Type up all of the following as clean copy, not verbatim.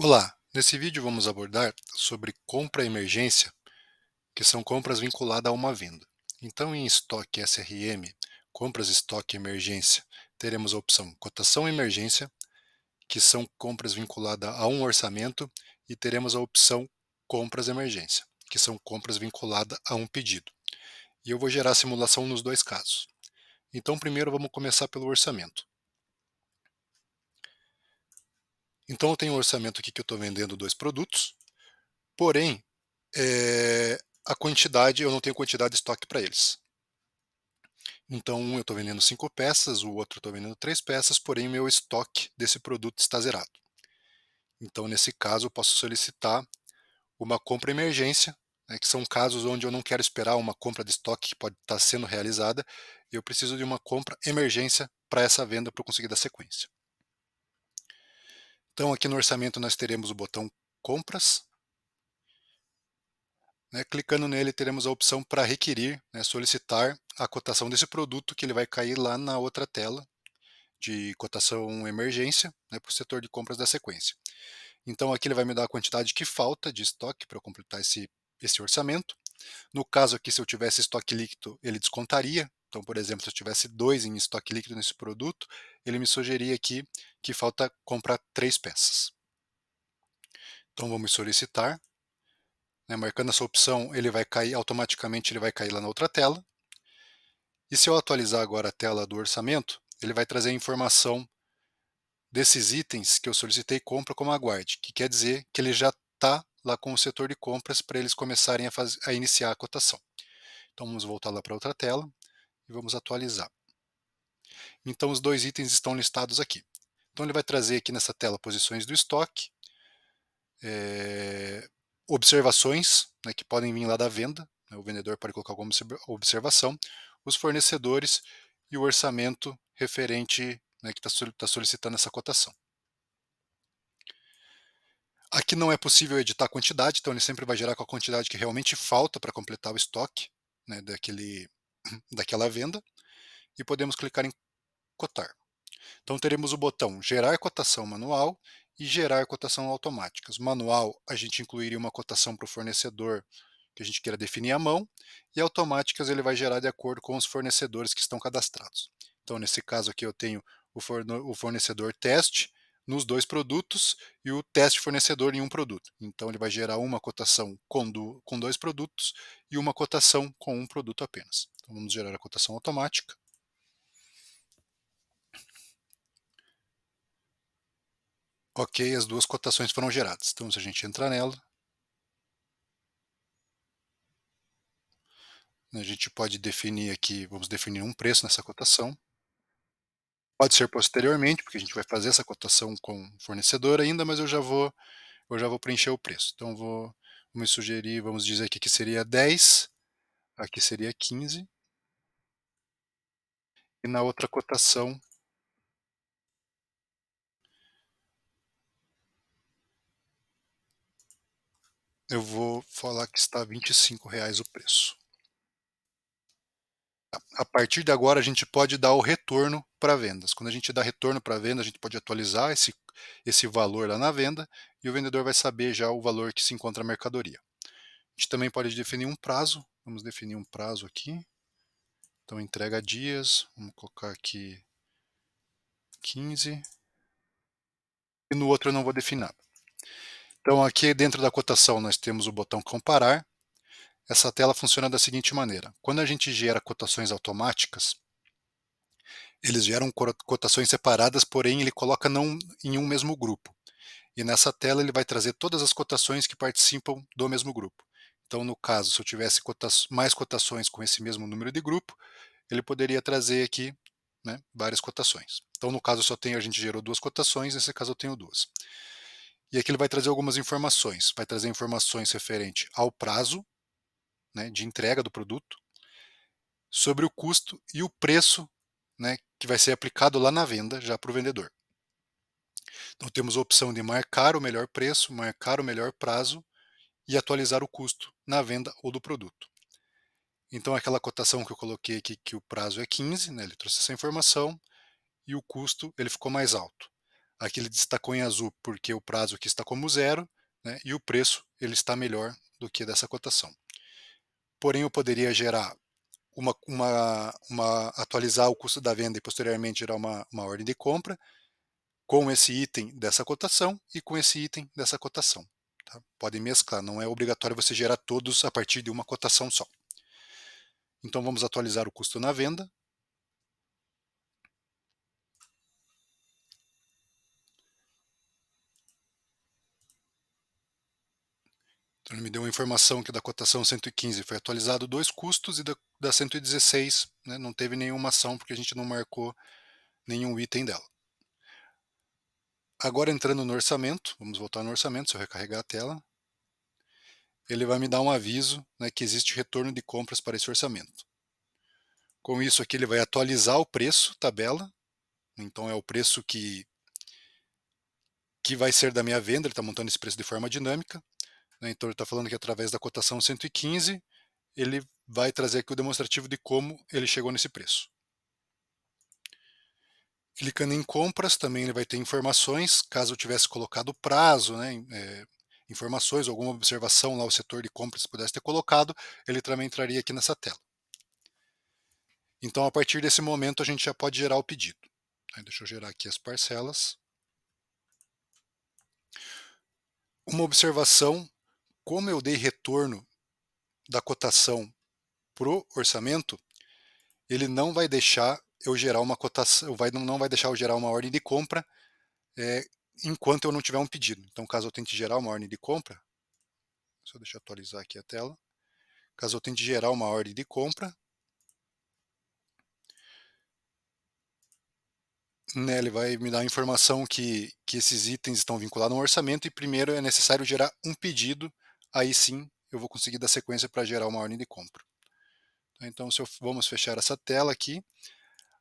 Olá, nesse vídeo vamos abordar sobre compra emergência, que são compras vinculadas a uma venda. Então, em estoque SRM, compras estoque emergência, teremos a opção cotação emergência, que são compras vinculadas a um orçamento, e teremos a opção compras emergência, que são compras vinculadas a um pedido. E eu vou gerar a simulação nos dois casos. Então, primeiro vamos começar pelo orçamento. Então, eu tenho um orçamento aqui que eu estou vendendo dois produtos, porém, a quantidade, eu não tenho quantidade de estoque para eles. Então, um eu estou vendendo 5 peças, o outro eu estou vendendo 3 peças, porém meu estoque desse produto está zerado. Então, nesse caso, eu posso solicitar uma compra emergência, né, que são casos onde eu não quero esperar uma compra de estoque que pode estar sendo realizada, e eu preciso de uma compra emergência para essa venda para eu conseguir dar sequência. Então, aqui no orçamento nós teremos o botão compras, né, clicando nele teremos a opção para requerir, né, solicitar a cotação desse produto, que ele vai cair lá na outra tela de cotação emergência, né, para o setor de compras da sequência. Então aqui ele vai me dar a quantidade que falta de estoque para eu completar esse orçamento. No caso aqui, se eu tivesse estoque líquido, ele descontaria. Então, por exemplo, se eu tivesse 2 em estoque líquido nesse produto, ele me sugeria aqui que falta comprar 3 peças. Então vamos solicitar, né, marcando essa opção, ele vai cair automaticamente, ele vai cair lá na outra tela. E se eu atualizar agora a tela do orçamento, ele vai trazer a informação desses itens que eu solicitei compra como aguarde, que quer dizer que ele já está lá com o setor de compras para eles começarem a iniciar a cotação. Então vamos voltar lá para outra tela e vamos atualizar. Então os dois itens estão listados aqui. Então ele vai trazer aqui nessa tela posições do estoque, observações, né, que podem vir lá da venda, né, o vendedor pode colocar alguma observação, os fornecedores e o orçamento referente, né, que está solicitando essa cotação. Aqui não é possível editar a quantidade, então ele sempre vai gerar com a quantidade que realmente falta para completar o estoque, né, daquela venda, e podemos clicar em cotar. Então teremos o botão gerar cotação manual e gerar cotação automáticas. Manual, a gente incluiria uma cotação para o fornecedor que a gente queira definir à mão, e automáticas ele vai gerar de acordo com os fornecedores que estão cadastrados. Então nesse caso aqui eu tenho o fornecedor teste nos dois produtos e o teste fornecedor em um produto. Então ele vai gerar uma cotação com dois produtos e uma cotação com um produto apenas. Então vamos gerar a cotação automática. Ok, as duas cotações foram geradas. Então, se a gente entrar nela, né, a gente pode definir aqui, vamos definir um preço nessa cotação. Pode ser posteriormente, porque a gente vai fazer essa cotação com o fornecedor ainda, mas eu já vou preencher o preço. Então, vamos sugerir, vamos dizer que aqui seria 10, aqui seria 15, e na outra cotação eu vou falar que está R$ 25 o preço. A partir de agora, a gente pode dar o retorno para vendas. Quando a gente dá retorno para venda, a gente pode atualizar esse valor lá na venda e o vendedor vai saber já o valor que se encontra a mercadoria. A gente também pode definir um prazo. Vamos definir um prazo aqui. Então, entrega dias. Vamos colocar aqui 15. E no outro eu não vou definir nada. Então, aqui dentro da cotação, nós temos o botão comparar. Essa tela funciona da seguinte maneira. Quando a gente gera cotações automáticas, eles geram cotações separadas, porém ele coloca não em um mesmo grupo. E nessa tela ele vai trazer todas as cotações que participam do mesmo grupo. Então, no caso, se eu tivesse mais cotações com esse mesmo número de grupo, ele poderia trazer aqui, né, várias cotações. Então, no caso, a gente gerou duas cotações, nesse caso eu tenho duas. E aqui ele vai trazer algumas informações. Vai trazer informações referente ao prazo, né, de entrega do produto, sobre o custo e o preço, né, que vai ser aplicado lá na venda já para o vendedor. Então temos a opção de marcar o melhor preço, marcar o melhor prazo e atualizar o custo na venda ou do produto. Então aquela cotação que eu coloquei aqui, que o prazo é 15, né, ele trouxe essa informação, e o custo ele ficou mais alto. Aqui ele destacou em azul porque o prazo aqui está como zero, né, e o preço ele está melhor do que dessa cotação. Porém, eu poderia gerar atualizar o custo da venda e posteriormente gerar uma ordem de compra com esse item dessa cotação e com esse item dessa cotação. Tá? Podem mesclar, não é obrigatório você gerar todos a partir de uma cotação só. Então vamos atualizar o custo na venda. Então ele me deu uma informação que da cotação 115 foi atualizado 2 custos e da 116, né, não teve nenhuma ação porque a gente não marcou nenhum item dela. Agora entrando no orçamento, vamos voltar no orçamento, se eu recarregar a tela, ele vai me dar um aviso, né, que existe retorno de compras para esse orçamento. Com isso aqui ele vai atualizar o preço, tabela, então é o preço que vai ser da minha venda, ele está montando esse preço de forma dinâmica, né, então ele está falando que através da cotação 115, ele vai trazer aqui o demonstrativo de como ele chegou nesse preço. Clicando em compras, também ele vai ter informações, caso eu tivesse colocado prazo, né, informações, alguma observação lá o setor de compras pudesse ter colocado, ele também entraria aqui nessa tela. Então, a partir desse momento, a gente já pode gerar o pedido. Deixa eu gerar aqui as parcelas. Uma observação, como eu dei retorno da cotação para o orçamento, ele não vai deixar eu gerar uma cotação, não vai deixar eu gerar uma ordem de compra enquanto eu não tiver um pedido. Então, caso eu tente gerar uma ordem de compra, deixa eu atualizar aqui a tela. Caso eu tente gerar uma ordem de compra, né, ele vai me dar a informação que esses itens estão vinculados a um orçamento e primeiro é necessário gerar um pedido, aí sim eu vou conseguir dar sequência para gerar uma ordem de compra. Então, vamos fechar essa tela aqui.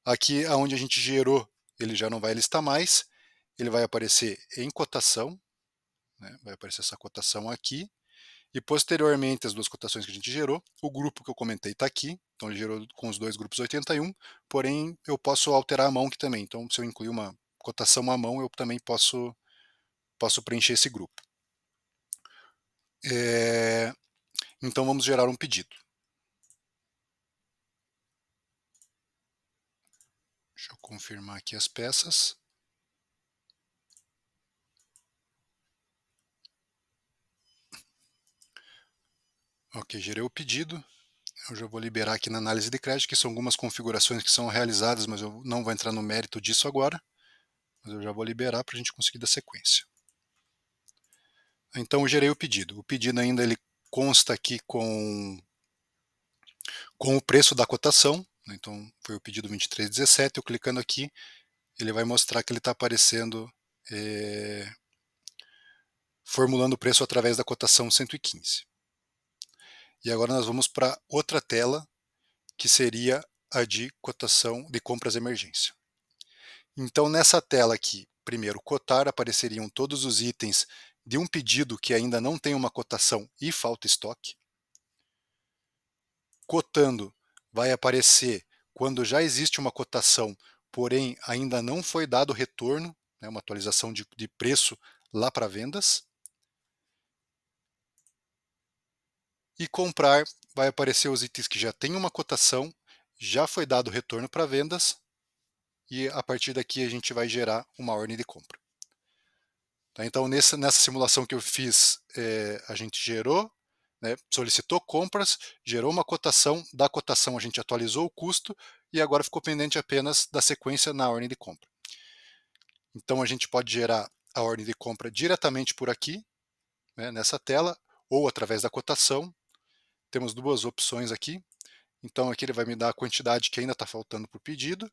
Aqui onde a gente gerou, ele já não vai listar mais, ele vai aparecer em cotação, né, vai aparecer essa cotação aqui, e posteriormente as duas cotações que a gente gerou, o grupo que eu comentei está aqui, então ele gerou com os dois grupos 81, porém eu posso alterar a mão aqui também, então se eu incluir uma cotação à mão, eu também posso preencher esse grupo. Então vamos gerar um pedido. Deixa eu confirmar aqui as peças. Ok, gerei o pedido. Eu já vou liberar aqui na análise de crédito, que são algumas configurações que são realizadas, mas eu não vou entrar no mérito disso agora. Mas eu já vou liberar para a gente conseguir dar sequência. Então eu gerei o pedido. O pedido ainda ele consta aqui com o preço da cotação. Então foi o pedido 2317. Eu clicando aqui, ele vai mostrar que ele está aparecendo formulando o preço através da cotação 115. E agora nós vamos para outra tela, que seria a de cotação de compras emergência. Então nessa tela aqui, primeiro cotar, apareceriam todos os itens de um pedido que ainda não tem uma cotação e falta estoque. Cotando vai aparecer quando já existe uma cotação, porém ainda não foi dado retorno, né, uma atualização de preço lá para vendas. E comprar vai aparecer os itens que já têm uma cotação, já foi dado retorno para vendas, e a partir daqui a gente vai gerar uma ordem de compra. Tá? Então nessa simulação que eu fiz, a gente gerou, né, solicitou compras, gerou uma cotação, da cotação a gente atualizou o custo e agora ficou pendente apenas da sequência na ordem de compra. Então a gente pode gerar a ordem de compra diretamente por aqui, né, nessa tela, ou através da cotação. Temos duas opções aqui. Então aqui ele vai me dar a quantidade que ainda está faltando para o pedido.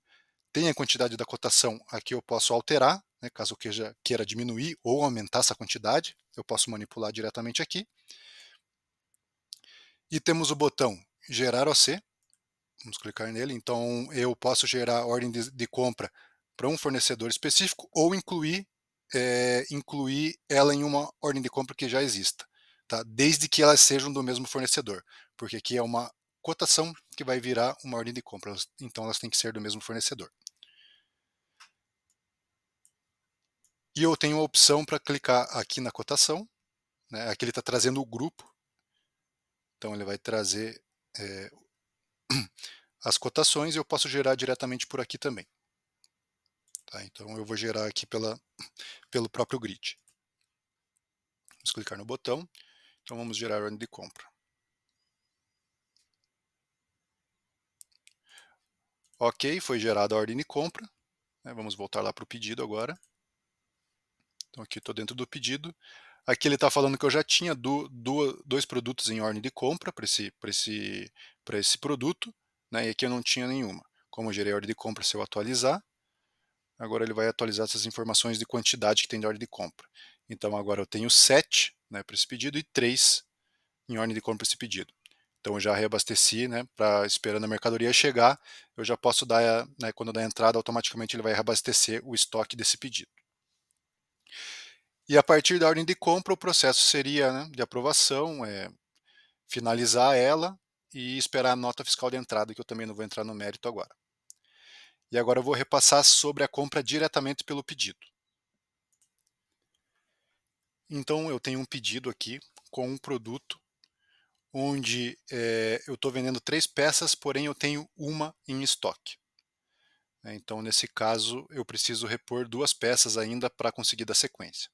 Tem a quantidade da cotação, aqui eu posso alterar, né, caso eu queira diminuir ou aumentar essa quantidade, eu posso manipular diretamente aqui. E temos o botão gerar OC, vamos clicar nele, então eu posso gerar ordem de compra para um fornecedor específico ou incluir ela em uma ordem de compra que já exista, tá? Desde que elas sejam do mesmo fornecedor, porque aqui é uma cotação que vai virar uma ordem de compra, então elas têm que ser do mesmo fornecedor. E eu tenho a opção para clicar aqui na cotação, né, aqui ele está trazendo o grupo, então ele vai trazer as cotações e eu posso gerar diretamente por aqui também. Tá? Então eu vou gerar aqui pelo próprio grid. Vamos clicar no botão, então vamos gerar ordem de compra. Ok, foi gerada a ordem de compra, né, vamos voltar lá para o pedido agora. Então aqui estou dentro do pedido. Aqui ele está falando que eu já tinha dois produtos em ordem de compra para esse produto, né, e aqui eu não tinha nenhuma. Como eu gerei a ordem de compra, se eu atualizar, agora ele vai atualizar essas informações de quantidade que tem de ordem de compra. Então agora eu tenho 7, né, para esse pedido e 3 em ordem de compra para esse pedido. Então eu já reabasteci, né, esperando a mercadoria chegar, eu já posso dar, né, quando der a entrada, automaticamente ele vai reabastecer o estoque desse pedido. E a partir da ordem de compra, o processo seria, né, de aprovação, finalizar ela e esperar a nota fiscal de entrada, que eu também não vou entrar no mérito agora. E agora eu vou repassar sobre a compra diretamente pelo pedido. Então eu tenho um pedido aqui com um produto onde eu estou vendendo 3 peças, porém eu tenho uma em estoque. Então nesse caso eu preciso repor 2 peças ainda para conseguir dar sequência.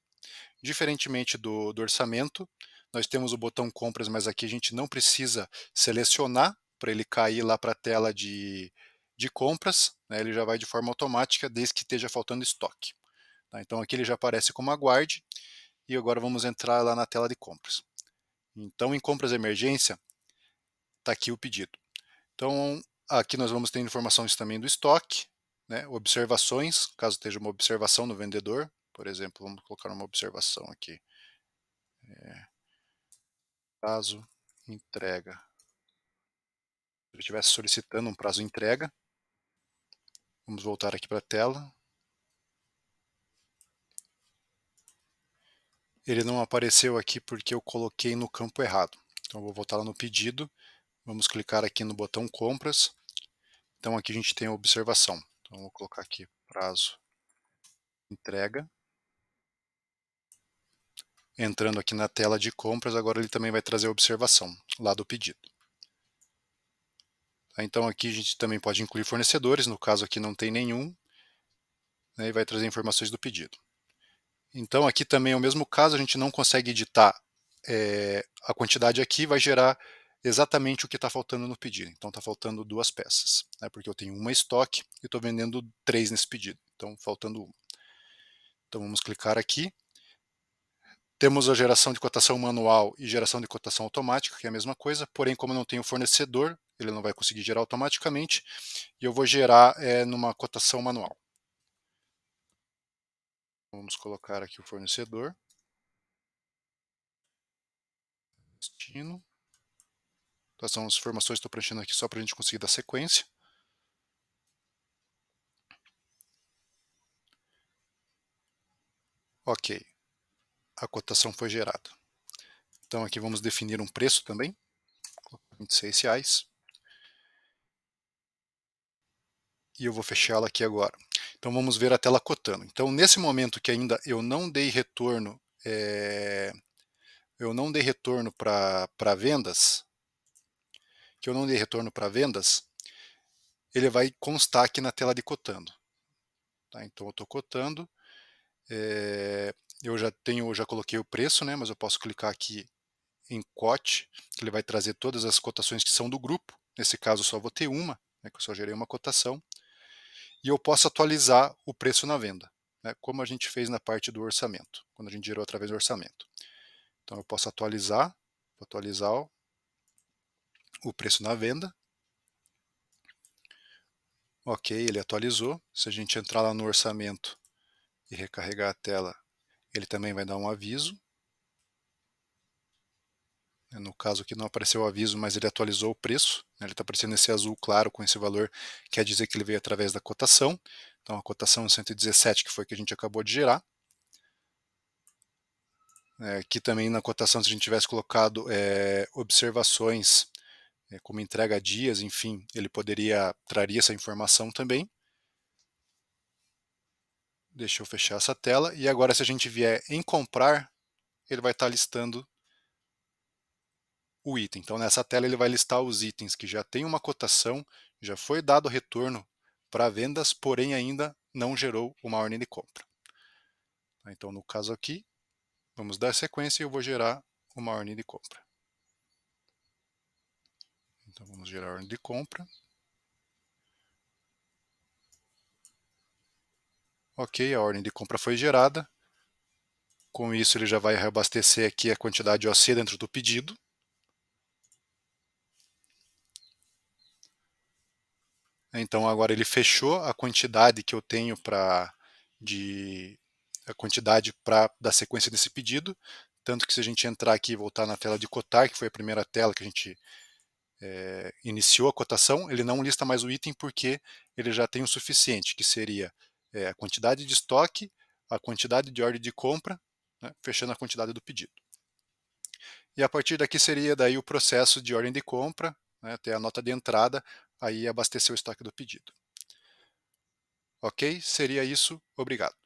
Diferentemente do orçamento, nós temos o botão compras, mas aqui a gente não precisa selecionar para ele cair lá para a tela de compras, né? Ele já vai de forma automática desde que esteja faltando estoque. Tá? Então aqui ele já aparece como aguarde e agora vamos entrar lá na tela de compras. Então em compras de emergência, está aqui o pedido. Então aqui nós vamos ter informações também do estoque, né? Observações, caso esteja uma observação no vendedor, por exemplo, vamos colocar uma observação aqui. Prazo, entrega. Se ele estivesse solicitando um prazo de entrega, vamos voltar aqui para a tela. Ele não apareceu aqui porque eu coloquei no campo errado. Então vou voltar lá no pedido, vamos clicar aqui no botão compras. Então aqui a gente tem a observação. Então vou colocar aqui prazo, entrega. Entrando aqui na tela de compras, agora ele também vai trazer a observação lá do pedido. Então aqui a gente também pode incluir fornecedores, no caso aqui não tem nenhum, né, e vai trazer informações do pedido. Então aqui também é o mesmo caso, a gente não consegue editar a quantidade aqui, vai gerar exatamente o que está faltando no pedido. Então está faltando 2 peças, né, porque eu tenho uma em estoque e estou vendendo 3 nesse pedido, então faltando uma. Então vamos clicar aqui. Temos a geração de cotação manual e geração de cotação automática, que é a mesma coisa, porém como eu não tenho fornecedor, ele não vai conseguir gerar automaticamente, e eu vou gerar numa cotação manual. Vamos colocar aqui o fornecedor. Destino. Essas são as informações que estou preenchendo aqui só para a gente conseguir dar sequência. Ok, a cotação foi gerada. Então aqui vamos definir um preço também, R$26. E eu vou fechá-la aqui agora. Então vamos ver a tela cotando. Então nesse momento que ainda eu não dei retorno, para vendas, ele vai constar aqui na tela de cotando. Tá? Então eu estou cotando, eu já coloquei o preço, né, mas eu posso clicar aqui em cote, que ele vai trazer todas as cotações que são do grupo. Nesse caso, só vou ter uma, né, que eu só gerei uma cotação. E eu posso atualizar o preço na venda, né, como a gente fez na parte do orçamento, quando a gente gerou através do orçamento. Então eu posso atualizar, vou atualizar o preço na venda. Ok, ele atualizou. Se a gente entrar lá no orçamento e recarregar a tela, ele também vai dar um aviso. No caso aqui não apareceu o aviso, mas ele atualizou o preço. Ele está aparecendo esse azul claro com esse valor, quer dizer que ele veio através da cotação. Então a cotação 117, que foi que a gente acabou de gerar. Aqui também na cotação, se a gente tivesse colocado observações, como entrega a dias, enfim, ele traria essa informação também. Deixa eu fechar essa tela. E agora, se a gente vier em comprar, ele vai estar listando o item. Então, nessa tela ele vai listar os itens que já tem uma cotação, já foi dado retorno para vendas, porém ainda não gerou uma ordem de compra. Então, no caso aqui, vamos dar sequência e eu vou gerar uma ordem de compra. Então, vamos gerar a ordem de compra. Ok, a ordem de compra foi gerada. Com isso, ele já vai reabastecer aqui a quantidade OC dentro do pedido. Então, agora ele fechou a quantidade que eu tenho a quantidade da sequência desse pedido. Tanto que se a gente entrar aqui e voltar na tela de cotar, que foi a primeira tela que a gente iniciou a cotação, ele não lista mais o item porque ele já tem o suficiente, que seria a quantidade de estoque, a quantidade de ordem de compra, né, fechando a quantidade do pedido. E a partir daqui seria daí o processo de ordem de compra, né, ter a nota de entrada, aí abastecer o estoque do pedido. Ok? Seria isso. Obrigado.